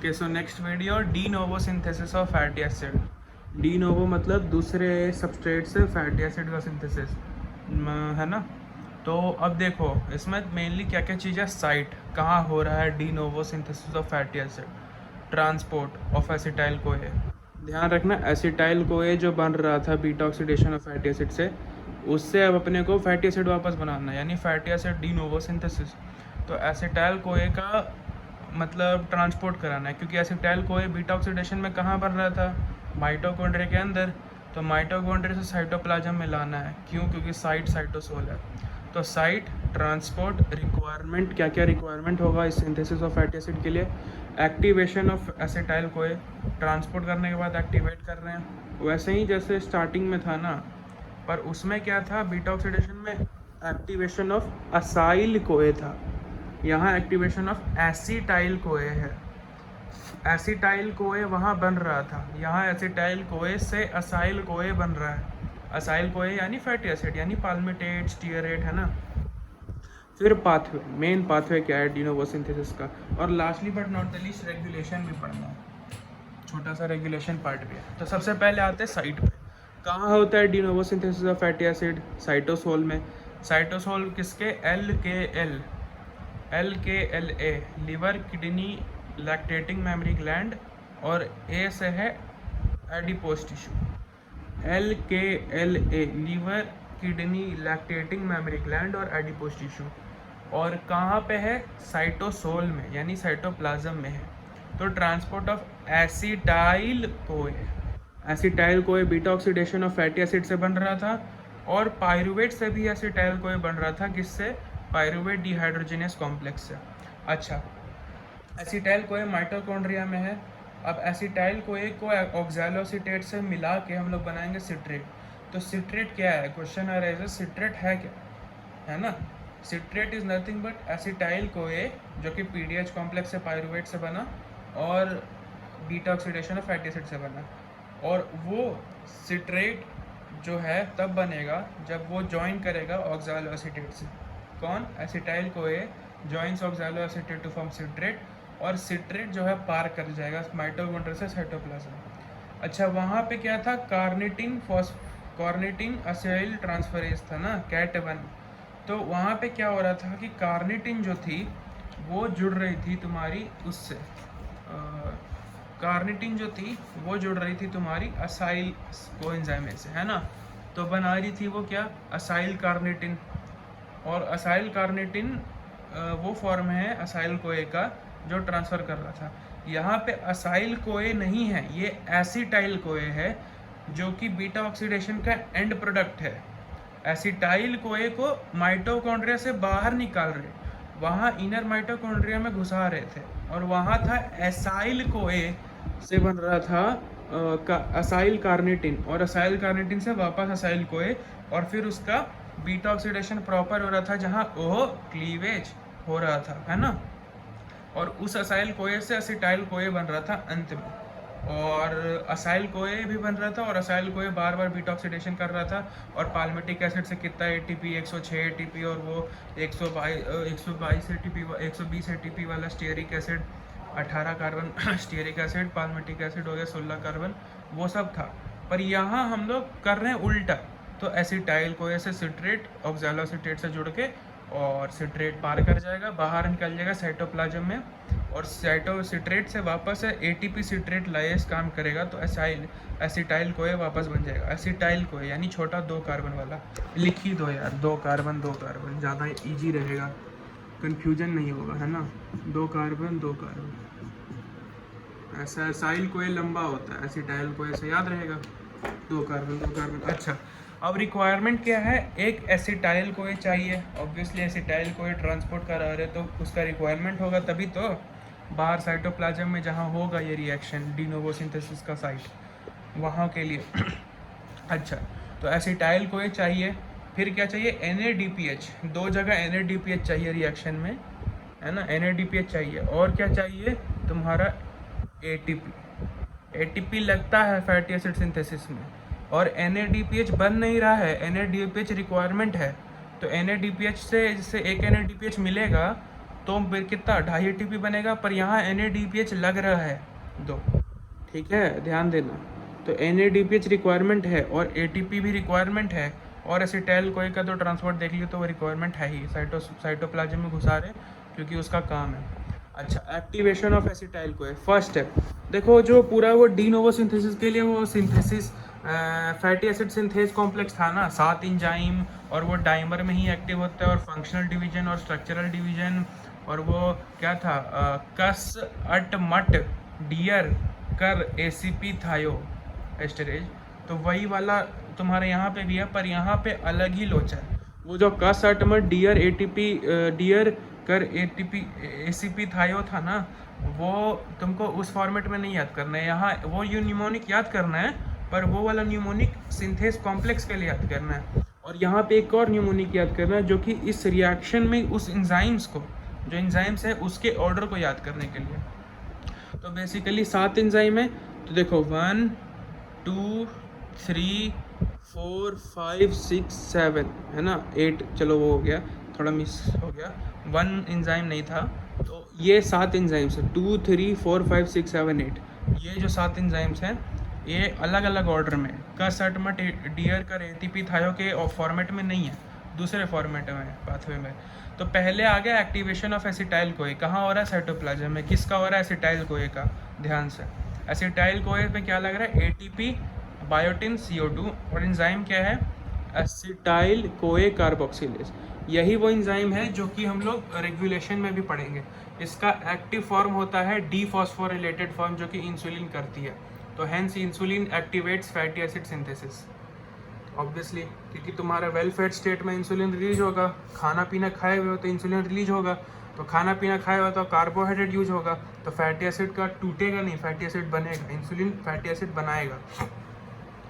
Okay, so next video D novo synthesis of fatty acid. De novo मतलब दूसरे substrate से fatty acid का synthesis है ना। तो अब देखो इसमें मेनली क्या क्या चीज़ें, साइट कहाँ हो रहा है de novo synthesis of fatty acid, transport of acetyl CoA. ध्यान रखना एसिटाइल कोए जो बन रहा था beta oxidation of fatty acid से, उससे अब अपने को फैटी एसिड वापस बनाना है, यानी fatty acid D novo synthesis. तो एसिटाइल कोए का मतलब ट्रांसपोर्ट कराना है, क्योंकि एसिटाइल कोए बीटा ऑक्सीडेशन में कहाँ बन रहा था, माइटोकॉन्ड्रिया के अंदर। तो माइटोकॉन्ड्रिया से साइटोप्लाज्म में लाना है, क्यों, क्योंकि साइट साइटोसोल है। तो साइट, ट्रांसपोर्ट, रिक्वायरमेंट, क्या क्या रिक्वायरमेंट होगा इस सिंथेसिस ऑफ फैटी एसिड के लिए। Activation of acetyl CoA, transport करने के बाद एक्टिवेट कर रहे हैं, वैसे ही जैसे स्टार्टिंग में था ना, पर उसमें क्या था, बीटा ऑक्सीडेशन में एक्टिवेशन ऑफ असाइल कोए था, यहाँ एक्टिवेशन ऑफ एसिटाइल कोए है। एसिटाइल कोए वहाँ बन रहा था, यहाँ एसिटाइल कोए से असाइल कोए बन रहा है। असाइल कोए यानी फैटी एसिड, यानी पाल्मिटेट, स्टीयरेट, है ना। फिर पाथवे, मेन पाथवे क्या है डी नोवो सिंथेसिस का, और lastly but not the least regulation भी पढ़ना है, छोटा सा रेगुलेशन पार्ट भी है। तो सबसे पहले आते हैं साइट पे। कहाँ होता है de novo synthesis of fatty acid, cytosol में। साइटोसोल किसके, LKLA liver, kidney, lactating mammary gland, और ए से है adipose tissue. LKLA liver, kidney, lactating mammary gland और एडिपोज टिश्यू। और कहाँ पे है, साइटोसोल में, यानी साइटोप्लाज्म में है। तो transport of acetyl CoA, acetyl CoA beta oxidation of fatty acid से बन रहा था, और पायरुवेट से भी एसिटाइल कोए बन रहा था, किससे, पायरुवेट डिहाइड्रोजिनेस कॉम्प्लेक्स से। अच्छा, एसिटाइल कोए माइटोकॉन्ड्रिया में है। अब एसिटाइल कोए को ऑक्सैलोएसिटेट से मिला के हम लोग बनाएंगे सिट्रेट। तो सिट्रेट क्या है, क्वेश्चन आ रहा है, सिट्रेट है क्या, है ना। Citrate is nothing but acetyl CoA, जो कि पीडीएच कॉम्प्लेक्स से पायरुवेट से बना और beta oxidation of fatty acid से बना। और वो सिट्रेट जो है तब बनेगा जब वो ज्वाइन करेगा ऑक्सैलोएसिटेट से। कौन, acetyl CoA joins oxaloacetate to form citrate, और सिट्रेट जो है पार कर जाएगा माइटोकॉन्ड्रिया से साइटोप्लाज्म। अच्छा, वहाँ पे क्या था, कार्निटिन असाइल ट्रांसफरेज था ना, कैट1। तो वहाँ पे क्या हो रहा था कि कार्निटिन जो थी वो जुड़ रही थी तुम्हारी उससे, कार्निटिन जो थी वो जुड़ रही थी तुम्हारी असाइल कोएंजाइम से, है ना। तो बना रही थी वो क्या, असाइल कार्निटिन। और असाइल कार्निटिन वो फॉर्म है असाइल कोए का जो ट्रांसफ़र कर रहा था। यहाँ पे असाइल कोए नहीं है, ये एसिटाइल कोए है, जो कि बीटा ऑक्सीडेशन का एंड प्रोडक्ट है। एसिटाइल कोए को माइटोकॉन्ड्रिया से बाहर निकाल रहे, वहाँ इनर माइटोकॉन्ड्रिया में घुसा रहे थे, और वहाँ था एसाइल कोए से बन रहा था असाइल कार्निटिन, और असाइल कार्निटिन से वापस असाइल कोए, और फिर उसका बीटा ऑक्सीडेशन प्रॉपर हो रहा था जहाँ ओह क्लीवेज हो रहा था, है ना। और उस असाइल कोए से असिटाइल कोए बन रहा था अंत में, और असाइल कोए भी बन रहा था, और असाइल कोए बार बार बीटा ऑक्सीडेशन कर रहा था। और पाल्मिटिक एसिड से कितना एटीपी, 106 एटीपी, और वो 122 एटीपी, 120 एटीपी वाला stearic acid, 18 carbon stearic acid, palmitic acid हो गया 16 कार्बन, वो सब था। पर यहाँ हम लोग कर रहे हैं उल्टा। तो एसिटाइल कोए से सिट्रेट ऑक्सैलोएसिटेट से जुड़ के, और सिट्रेट पार कर जाएगा, बाहर निकल जाएगा साइटोप्लाज्म में, और सिट्रेट से वापस एटीपी सिट्रेट लाइएस काम करेगा, तो एसिटाइल कोए वापस बन जाएगा। एसिटाइल कोए यानी छोटा 2 कार्बन वाला, लिख ही दो यार, 2 कार्बन 2 कार्बन, ज़्यादा इजी रहेगा, कन्फ्यूजन नहीं होगा, है ना। 2 कार्बन 2 कार्बन, ऐसा एसाइल कोए लंबा होता है, एसिटाइल कोए से याद रहेगा, 2 कार्बन 2 कार्बन। अच्छा, अब रिक्वायरमेंट क्या है, एक एसिटाइल कोए चाहिए, ऑब्वियसली एसिटाइल कोए ट्रांसपोर्ट करा रहे तो उसका रिक्वायरमेंट होगा, तभी तो बाहर साइटोप्लाज्म में जहाँ होगा ये रिएक्शन डी नोवो सिंथेसिस का साइट, वहाँ के लिए। अच्छा, तो एसिटाइल कोए चाहिए, फिर क्या चाहिए, NADPH, 2 जगह NADPH चाहिए रिएक्शन में, है ना, NADPH चाहिए। और क्या चाहिए तुम्हारा, ATP लगता है फैटी एसिड सिंथेसिस में, और NADPH बन नहीं रहा है, NADPH रिक्वायरमेंट है। तो NADPH से जिससे एक NADPH मिलेगा तो फिर कितना 2.5 ATP बनेगा, पर यहाँ NADPH लग रहा है 2। ठीक है, ध्यान देना। तो NADPH रिक्वायरमेंट है और ATP भी रिक्वायरमेंट है, और एसिटाइल कोई का तो ट्रांसपोर्ट देख लियो तो वो रिक्वायरमेंट है ही, साइटोप्लाज्म में घुसा रहे क्योंकि उसका काम है। अच्छा, activation of acetyl CoA, first step देखो, जो पूरा वो डी नोवो सिंथेसिस के लिए वो synthesis fatty acid synthase complex था ना, 7 इंजाइम, और वो डाइमर में ही एक्टिव होता है, और फंक्शनल डिवीजन और स्ट्रक्चरल डिवीजन, और वो क्या था, कस अट मट डियर कर ACP थायो एस्टरेज, तो वही वाला तुम्हारे यहाँ पे भी है, पर यहाँ पे अलग ही लोचा है। वो जो कस अट मट डियर डियर कर ACP थायो था ना, वो तुमको उस फॉर्मेट में नहीं याद करना है, यहाँ वो न्यूमोनिक याद करना है, पर वो वाला न्यूमोनिक सिंथेस कॉम्प्लेक्स के लिए याद करना है। और यहाँ पे एक और न्यूमोनिक याद करना है, जो कि इस रिएक्शन में उस एंजाइम्स को, जो एंजाइम्स है उसके ऑर्डर को याद करने के लिए। तो बेसिकली 7 एंजाइम है, तो देखो 1 2 3 4 5 6 7 है ना, 8, चलो वो हो गया, थोड़ा मिस हो गया, 1 एंजाइम नहीं था, तो ये 7 एंजाइम्स है, 2 3 4 5 6 7 8, ये जो 7 एंजाइम्स हैं ये अलग अलग ऑर्डर में, कसटमट डियर कर ATP थायो के फॉर्मेट में नहीं है, दूसरे फॉर्मेट में, पाथवे में। तो पहले आ गया एक्टिवेशन ऑफ एसिटाइल कोए, कहाँ हो रहा है, साइटोप्लाज्म में। किसका हो रहा है, एसिटाइल कोए का, ध्यान से। एसिटाइल कोए पे क्या लग रहा है, ATP बायोटिन CO2, और एंजाइम क्या है, एसिटाइल कोए कार्बोक्सिलेज। यही वो एंजाइम है जो कि हम लोग रेगुलेशन में भी पढ़ेंगे। इसका एक्टिव फॉर्म होता है डीफॉस्फोरिलेटेड फॉर्म, जो कि इंसुलिन करती है। तो hence insulin activates fatty acid synthesis, obviously, क्योंकि तुम्हारा वेल फेड स्टेट में इंसुलिन रिलीज होगा, खाना पीना खाए हुए हो तो इंसुलिन रिलीज होगा, तो खाना पीना खाए हुआ तो कार्बोहाइड्रेट यूज होगा, तो फैटी एसिड का टूटेगा नहीं, फैटी एसिड बनेगा, इंसुलिन फैटी एसिड बनाएगा,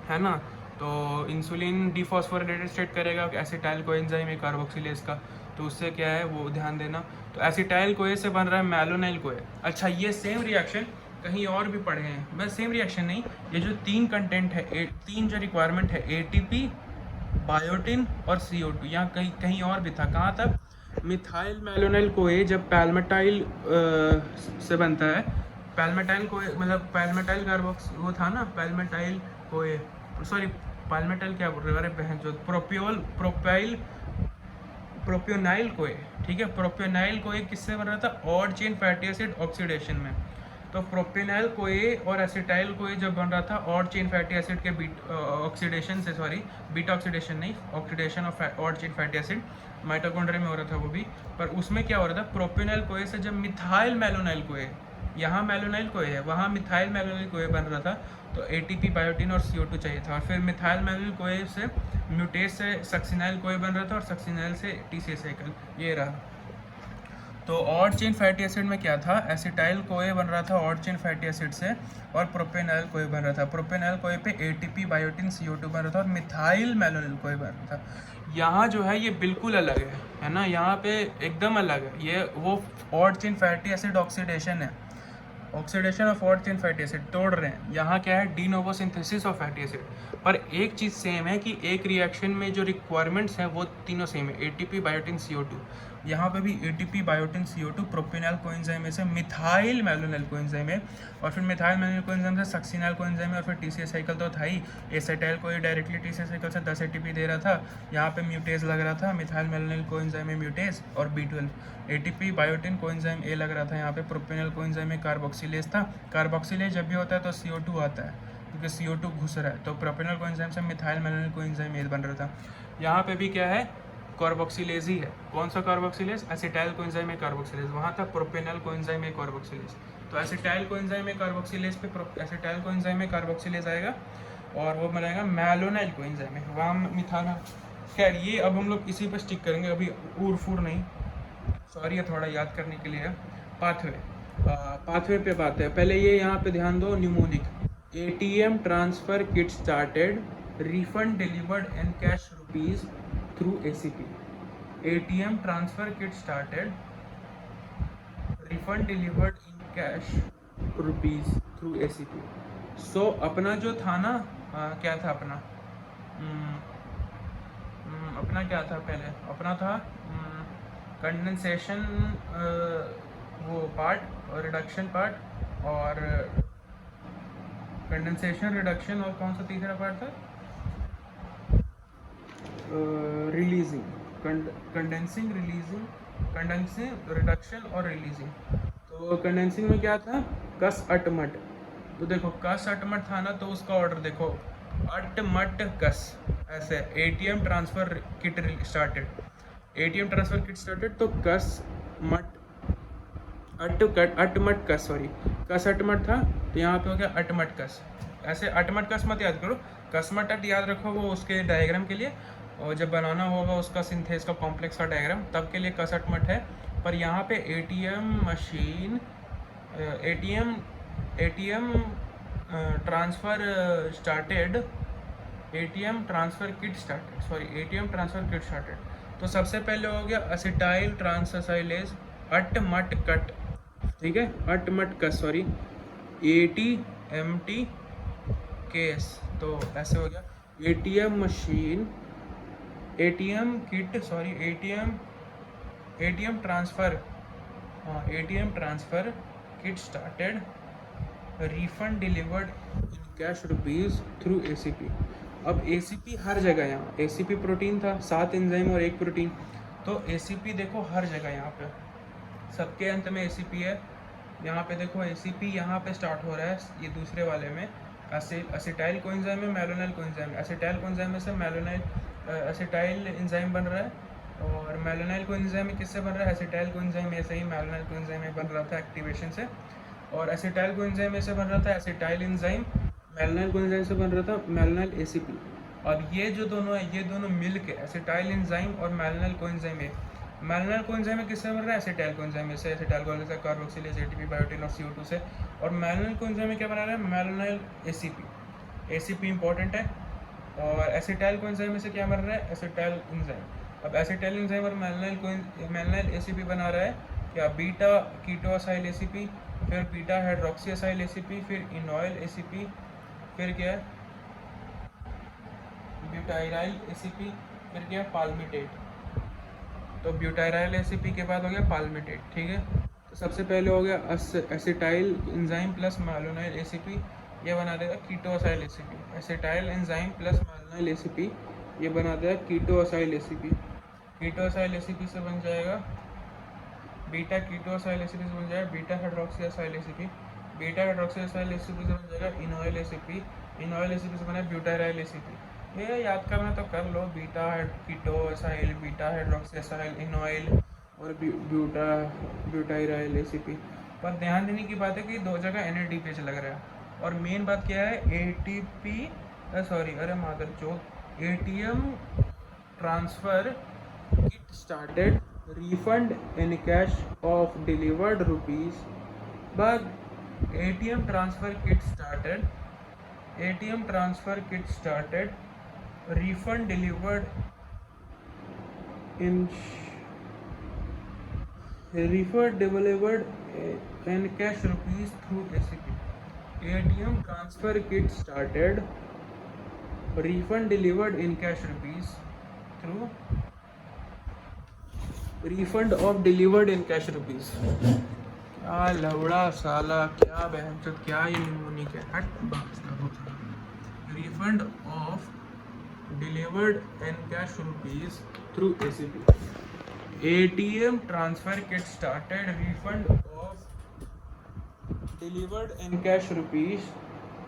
है ना। तो इंसुलिन डिफॉस्फोरिलेटेड स्टेट करेगा एसिटाइल कोएंजाइम है कार्बोक्सिलेज का, तो उससे क्या है वो ध्यान देना। तो एसिटाइल कोए से बन रहा है मैलोनाइल कोए। अच्छा, ये सेम रिएक्शन कहीं और भी पढ़े हैं, बस सेम रिएक्शन नहीं, ये जो 3 कंटेंट है, 3 जो रिक्वायरमेंट है, ATP बायोटिन और CO2, यहाँ कहीं कहीं और भी था, कहाँ था, मिथाइल मैलोनाइल कोए जब पैल्मेटाइल से बनता है, पैल्मेटाइल कोए मतलब पैल्मेटाइल कार्बोक्स वो था ना, पैल्मेटाइल कोए, सॉरी पैल्मेटाइल क्या बोल रहे हैं, अरे बहन जो प्रोपियोनाइल कोए, ठीक है, प्रोपियोनाइल कोए किससे बन रहा था, odd chain fatty acid oxidation में। तो प्रोपियोनाइल कोए और एसिटाइल कोए जब बन रहा था ऑड चेन फैटी एसिड के ऑक्सीडेशन से, सॉरी बीटा ऑक्सीडेशन नहीं, oxidation of odd chain fatty acid mitochondria में हो रहा था वो भी, पर उसमें क्या हो रहा था, प्रोपियोनाइल कोए से जब मिथाइल मैलोनाइल कोए, यहाँ मैलोनाइल कोए है, वहाँ मिथाइल मैलोनाइल कोए बन रहा था, तो ATP बायोटिन और CO2 चाहिए था, और फिर मिथाइल मैलोनाइल कोए से म्यूटेज से सक्सिनाइल कोए बन रहा था, और सक्सिनाइल से TCA साइकिल, ये रहा। तो ऑड चेन फैटी एसिड में क्या था, एसिटाइल कोए बन रहा था ऑड चेन फैटी एसिड से, और प्रोपेनाइल कोए बन रहा था, प्रोपेनाइल कोए पे ATP बायोटिन CO2 बन रहा था, और मिथाइल मैलोनाइल कोए बन रहा था। यहाँ जो है ये बिल्कुल अलग है ना, यहाँ पे एकदम अलग है, ये वो odd chain fatty acid oxidation है, oxidation of odd chain fatty acid तोड़ रहे हैं। यहाँ क्या है, de novo synthesis of fatty acid. पर एक चीज़ सेम है कि एक रिएक्शन में जो रिक्वायरमेंट्स हैं वो तीनों सेम है, ATP बायोटिन CO2। यहाँ पे भी ATP बायोटिन CO2 प्रोपेनाइल कोएंजाइम में से मिथाइल मैलोनाइल कोएंजाइम है, और फिर मिथाइल मैलोनाइल कोएंजाइम से सक्सिनाइल कोएंजाइम है, और फिर TCA साइकिल तो था ही, एसिटाइल को डायरेक्टली TCA साइकिल से 10 ATP दे रहा था, यहाँ पे म्यूटेज लग रहा था, मिथाइल मैलोनाइल कोएंजाइम में म्यूटेज, और B12 ATP biotin coenzyme A लग रहा था, यहाँ पे प्रोपेनाइल कोएंजाइम में कार्बोक्सिलेज था। कार्बोक्सिलेज जब भी होता है तो CO2 आता है, क्योंकि CO2 घुस रहा है, तो प्रोपेनाइल कोएंजाइम से मिथाइल मैलोनाइल कोएंजाइम A बन रहा था। यहाँ पे भी क्या है, कार्बोक्सिलेज ही है। कौन सा कार्बोक्सिलेज, एसिटाइल कोएंजाइम में कार्बोक्सिलेज, वहाँ था प्रोपेनाइल कोएंजाइम में कार्बोक्सिलेज। तो एसिटाइल कोएंजाइम में कार्बोक्सिलेज पे एसिटाइल कोएंजाइम में कार्बोक्सिलेज आएगा, और वो बनाएगा मैलोनाइल कोएंजाइम में, वहाँ मिथाइल। खैर ये अब हम लोग इसी पर स्टिक करेंगे, अभी ऊर फूर नहीं, सॉरी ये थोड़ा याद करने के लिए है। पाथवे पे बात है, पहले ये यहाँ पे ध्यान दो, mnemonic ATM transfer kit started, refund delivered in cash rupees through ACP। ATM transfer kit started, refund delivered in cash rupees through ACP। So अपना जो था ना, क्या था अपना, अपना क्या था पहले, अपना था कंडेंसेशन वो पार्ट और रिडक्शन पार्ट, और कंडेंसेशन रिडक्शन, और कौन सा तीसरा पार्ट था, releasing, condensing, releasing, condensing, reduction और रिलीजिंग। तो कंडेंसिंग में क्या था, कस अटमट। तो देखो कस अटमट था ना, तो उसका ऑर्डर देखो, अटमट कस, ऐसे ATM transfer kit started, ATM transfer kit started, तो कस मट अटमट कस, सॉरी कस अटमट था, तो यहाँ पे हो गया अटमट कस। ऐसे अटमट कस मत याद करो, कसमट अट याद रखो वो उसके डायग्राम के लिए, और जब बनाना होगा उसका सिंथेस का कॉम्प्लेक्स का डायग्राम, तब के लिए कस अटमट है। पर यहाँ पे ATM machine, ATM transfer started, ATM transfer kit started, sorry ATM transfer kit started. तो सबसे पहले हो गया असिटाइल ट्रांससाइलेज अट मट कट, ठीक है, अट मट कट, सॉरी ATMT केस। तो ऐसे हो गया ATM machine, ATM kit, sorry ATM transfer, हाँ ATM transfer kit started, refund delivered in cash rupees through ACP। अब ACP हर जगह, यहाँ ACP प्रोटीन था, 7 एंजाइम और 1 प्रोटीन, तो ACP देखो हर जगह, यहाँ पे सबके अंत में ACP है। यहाँ पे देखो ACP यहाँ पे स्टार्ट हो रहा है, ये दूसरे वाले में असिटाइल कोएंजाइम में, मेलोनाइल कोएंजाइम, असिटाइल कोएंजाइम में से मेलोनाइल असिटाइल एंजाइम बन रहा है, और मेलोनाइल कोएंजाइम में किससे बन रहा है, असिटाइल कोएंजाइम में से ही मेलोनाइल कोएंजाइम में बन रहा था एक्टिवेशन से, और एसिटाइल कोएंजाइम में से बन रहा था एसिटाइल एंजाइम, मेलोनाइल कोएंजाइम से बन रहा था मेलोनाइल ACP। और ये जो दोनों है, ये दोनों मिल के एसिटाइल एंजाइम और मेलोनाइल कोएंजाइम है, मेलोनाइल कोएंजाइम में किससे बन रहा है, एसिटाइल कोएंजाइम में से, एसिटाइल कोएंजाइम से कार्बोक्सिलेज, ATP, बायोटिन और CO2 से, और मेलोनाइल कोएंजाइम में क्या बना रहा है, मेलोनाइल ACP। ACP इंपॉर्टेंट है। और एसिटाइल कोएंजाइम में से क्या बन रहा है, एसिटाइल एंजाइम। अब एसिटाइल एंजाइम और मेलोनाइल ACP बना रहा है क्या, बीटा कीटोसाइल ACP, फिर बीटा हाइड्रोक्सीसाइल ACP, फिर इनॉयल ACP, फिर क्या है ब्यूटाइराइल ACP, फिर क्या पाल्मिटेट। तो ब्यूटाइराइल ACP के बाद हो गया पाल्मिटेट, ठीक है। तो सबसे पहले हो गया acetyl enzyme plus malonyl ACP, ये बना देगा ketoacyl ACP। Acetyl enzyme plus malonyl ACP ये बना देगा कीटोसाइल ACP। कीटोसाइल ACP से बन जाएगा बीटा कीटोसाइल ACP से बन जाएगा बीटा हाइड्रोक्सीसाइल ACP। बीटा हाइड्रोक्सीसाइल ACP से बन जाएगा इनॉयल ACP। इनॉयल ACP से बना ब्यूटाइराइल ACP। ये याद करना तो कर लो, बीटा कीटोसाइल, बीटा हाइड्रोक्सीसाइल, इनॉयल और ब्यूटाइराइल ACP। पर ध्यान देने की बात है कि दो जगह NADPH लग रहा है, और मेन बात क्या है, ATP, सॉरी अरे मादर चौथ, ATM transfer kit started, refund in cash of delivered rupees, but ATM transfer kit started, ATM transfer kit started, refund delivered in cash rupees through ACP। ATM transfer kit started, refund delivered in cash rupees through refund of delivered in cash rupees. क्या लवड़ा साला, क्या बहन, क्या ये mnemonic है, हट बात करो। Refund of delivered in cash rupees through ACP। ATM transfer kit started, refund of delivered in cash rupees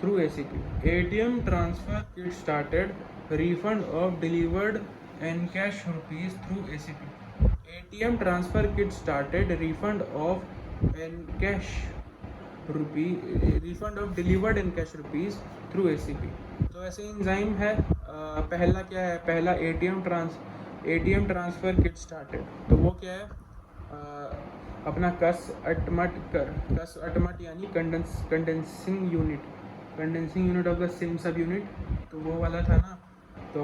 through ACP। ATM transfer kit started, refund of delivered in cash rupees through ACP। ATM transfer kit started, refund of cash refund of delivered in cash rupees through ACP। तो ऐसे enzyme है। पहला क्या है, पहला ATM transfer kit started, तो वो क्या है, अपना कस अटमट यानी condensing unit of the same सब यूनिट, तो वो वाला था ना, तो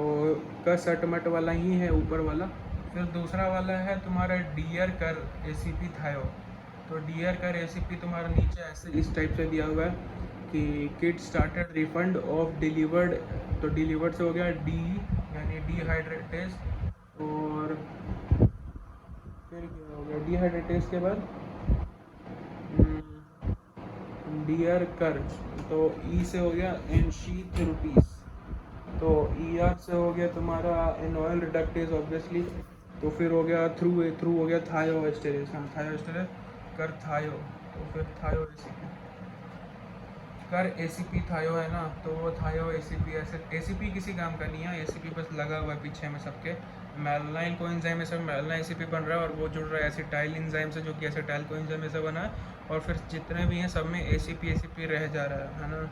कस अटमट वाला ही है ऊपर वाला। फिर दूसरा वाला है तुम्हारा डियर कर ACP थायो। तो डियर कर ACP तुम्हारा नीचे ऐसे इस टाइप से दिया हुआ है कि kit started, refund of delivered, तो डिलीवर्ड से हो गया डी यानी डिहाइड्रेटेज, और फिर गया डिहाइड्रेटेज के बाद डियर कर्ज, तो ई से हो गया एनशीथ रुपीस, तो ई आर से हो गया तुम्हारा एनऑयल रिडक्टेज ऑब्वियसली, तो फिर हो गया थ्रू, थ्रू हो गया थायो एस्टेरेस, हाँ थायो एस्टेरेस कर थायो, तो फिर थायो एसीपी कर एसीपी थायो है ना, तो वो थायो एसीपी, ऐसे एसीपी किसी काम का नहीं है, एसीपी बस लगा हुआ है पीछे में सबके, मेलानाइन कोएंजाइम से मेलानाइन एसीपी बन रहा है और वो जुड़ रहा है एसिटाइल एंजाइम से जो कि एसिटाइल कोएंजाइम से बना है, और फिर जितने भी हैं सब में एसीपी एसीपी रह जा रहा है ना,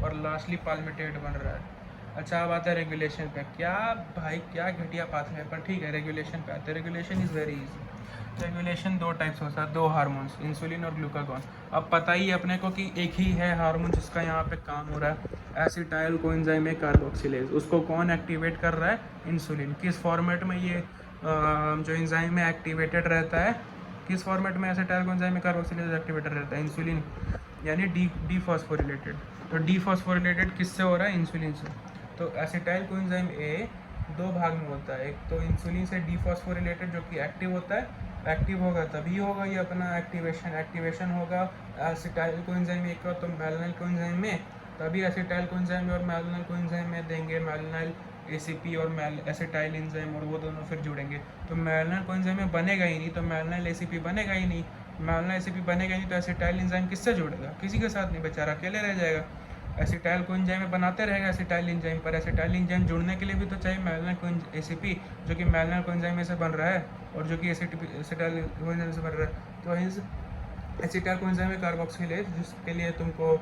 और लास्टली पाल्मिटेट बन रहा है। अच्छा अब आता है रेगुलेशन पे, क्या भाई क्या घटिया पाथ है, पर ठीक है रेगुलेशन पे आते हैं। Regulation is very easy. Regulation दो टाइप्स होता है, दो हार्मोन्स, इंसुलिन और ग्लूकागॉन। अब पता ही है अपने को कि एक ही है हार्मोन जिसका यहाँ पे काम हो रहा है, एसिटाइल कोएंजाइम कार्बोक्सिलेज, उसको कौन एक्टिवेट कर रहा है, इंसुलिन। किस फॉर्मेट में ये जो एंजाइम में एक्टिवेटेड रहता है, किस फॉर्मेट में एसिटाइल कोएंजाइम कार्बोक्सिलेज एक्टिवेटेड रहता है, इंसुलिन, यानी डी फॉस्फोरिलेटेड। तो डी फॉस्फोरिलेटेड किससे हो रहा है, इंसुलिन से। तो एसिटाइल कोएंजाइम ए दो भाग में होता है, एक तो इंसुलिन से डी फॉस्फोरिलेटेड जो कि एक्टिव होता है, एक्टिव होगा तभी होगा ये अपना एक्टिवेशन होगा एसिटाइल कोएंजाइम एक का, तो मेलानाइल कोएंजाइम में, तभी एसिटाइल कोएंजाइम में और मेलानाइल कोएंजाइम में देंगे मेलानाइल एसीपी और एसिटाइल एंजाइम, और वो दोनों फिर जुड़ेंगे। तो मेलानाइल कोएंजाइम में बनेगा ही नहीं, तो मेलानाइल एसीपी बनेगा ही नहीं, मेलानाइल एसीपी बनेगा ही नहीं, तो एसिटाइल एंजाइम किससे जुड़ेगा, किसी के साथ नहीं, बेचारा अकेले रह जाएगा। एसिटाइल कोएंजाइम में बनाते रहेगा एसिटाइल एंजाइम, पर एसिटाइल एंजाइम जुड़ने के लिए भी तो चाहिए मेलानाइल एसीपी, जो कि मेलानाइल कोएंजाइम में से बन रहा है और जो कि एसिटाइल कोएंजाइम से बन रहा है। तो इस एसिटाइल कोएंजाइम में कार्बोक्सिलेज, जिसके लिए तुमको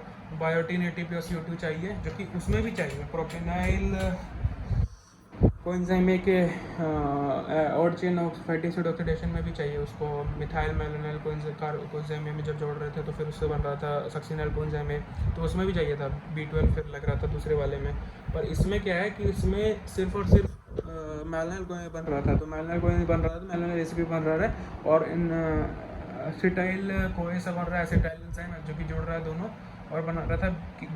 बायोटिन एटीपी और CO2 चाहिए, जो कि उसमें भी चाहिए प्रोपेनाइल कोएंजाइम के और chain of fatty acid oxidation में भी चाहिए उसको, मिथाइल मेलानाइल कोएंजाइम में जब जोड़ रहे थे तो फिर उससे बन रहा था सक्सिनाइल कोएंजाइम में, तो उसमें भी चाहिए था B12 फिर लग रहा था दूसरे वाले में। पर इसमें क्या है कि इसमें सिर्फ और सिर्फ मेलानाइल कोएंजाइम बन रहा था, तो मेलानाइल कोएंजाइम बन रहा था, तो मेलानाइल एसीपी बन रहा है, और इन एसिटाइल कोए से बन रहा है एसिटाइल एंजाइम जो कि जोड़ रहा है दोनों, और बना रहा था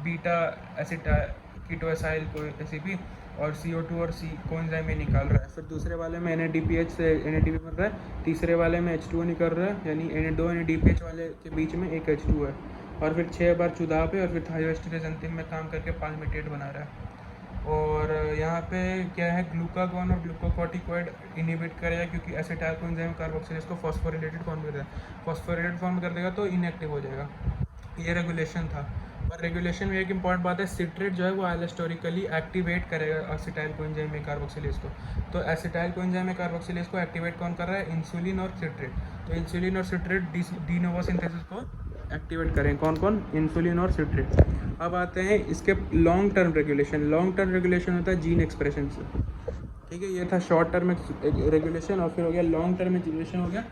बीटा एसिटाइल कीटोएसाइल एसीपी, और CO2 और C कोएंजाइम में निकाल रहा है। फिर दूसरे वाले में NADPH से NADP बन रहा है, तीसरे वाले में H2O निकल रहा है, यानी दो NADPH वाले के बीच में एक H2 है, और फिर 6 बार चुदाह पे, और फिर थायोएस्टेरेज अंतिम में काम करके पाल्मिटेट बना रहा है। और यहाँ पे क्या है, ग्लूकागॉन और ग्लूकोकॉर्टिकॉइड इनहिबिट करेगा, क्योंकि एसिटाइल कोएंजाइम कार्बोक्सिलेज को फॉस्फोरिलेटेड फॉर्म कर देगा, फॉस्फोरिलेटेड फॉर्म कर देगा तो इनएक्टिव हो जाएगा। ये रेगुलेशन था। पर रेगुलेशन में एक इंपॉर्टेंट बात है, सिट्रेट जो है वो एलोस्टोरिकली एक्टिवेट करेगा एसिटाइल कोएंजाइम में कार्बोक्सिलेज को। तो एसिटाइल कोएंजाइम में कार्बोक्सिलेज को एक्टिवेट कौन कर रहा है, इंसुलिन और सिट्रेट। तो इंसुलिन और सिट्रेट डी नोवो सिंथेसिस को एक्टिवेट करें, कौन कौन, इंसुलिन और सिट्रेट। अब आते हैं इसके long term regulation. Long term regulation होता है जीन एक्सप्रेशन से, ठीक है। ये था शॉर्ट टर्म रेगुलेशन, और फिर हो गया लॉन्ग टर्म रेगुलेशन, हो गया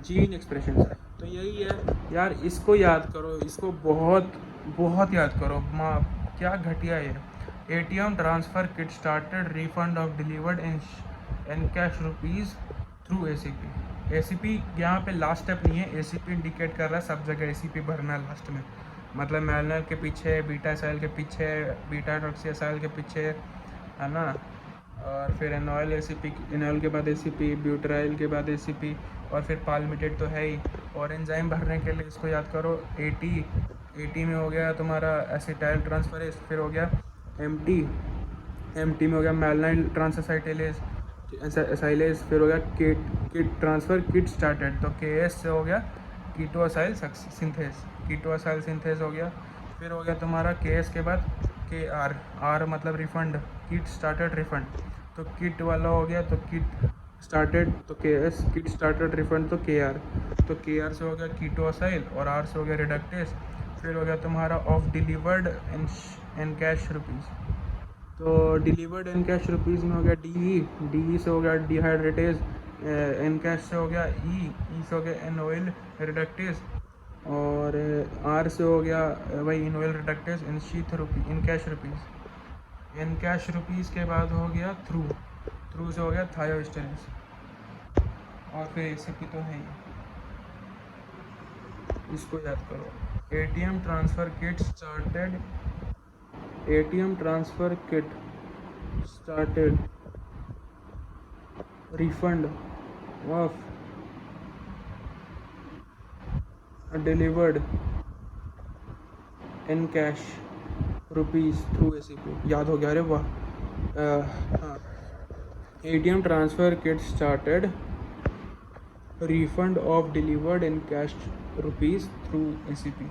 जीन एक्सप्रेशन से। तो यही है यार, इसको याद करो, इसको बहुत बहुत याद करो। माँ क्या घटिया है। ATM transfer kit started refund of delivered in cash rupees through ACP यहाँ पे लास्ट स्टेप नहीं है, ACP इंडिकेट कर रहा है सब जगह ACP भरना है लास्ट में, मतलब मेलानाइल के पीछे, बीटा एसाइल के पीछे, बीटा हाइड्रोक्सीएसाइल के पीछे, है ना, और फिर एनॉयल ACP, एनॉयल के बाद ACP, ब्यूटराइल के बाद ACP, और फिर पाल्मिटेट तो है ही। और एंजाइम भरने के लिए इसको याद करो, AT में हो गया तुम्हारा एसिटाइल ट्रांसफरेज, फिर हो गया MT में हो गया मेलानाइल ट्रांसएसाइलेज, फिर हो गया किट ट्रांसफ़र किट स्टार्टेड, तो KS से हो गया कीटोएसाइल सिंथेस हो गया। फिर हो गया तुम्हारा KS के बाद KR मतलब रिफंड, किट स्टार्टेड रिफंड, तो किट वाला हो गया, तो किट स्टार्टेड तो KS, किट स्टार्टेड रिफंड तो KR, तो KR से हो गया कीटोएसाइल और R से हो गया रिडक्टेज। फिर हो गया तुम्हारा of delivered in cash rupees, तो डिलीवर्ड इन कैश रुपीज़ में हो गया DE से हो गया डिहाइड्रेटेज, इन कैश से हो गया E से हो गया एनऑयल रिडक्टेज, और R से हो गया वही इनऑयल रिडक्टेज इन कैश रुपीज़ के बाद हो गया थ्रू से हो गया थायोएस्टेरेज, और फिर ACP तो है ही, इसको याद करो। ATM transfer kit started refund of delivered in cash rupees through ACP। याद हो गया, अरे वाह। हाँ, ATM transfer kit started refund of delivered in cash rupees through ACP।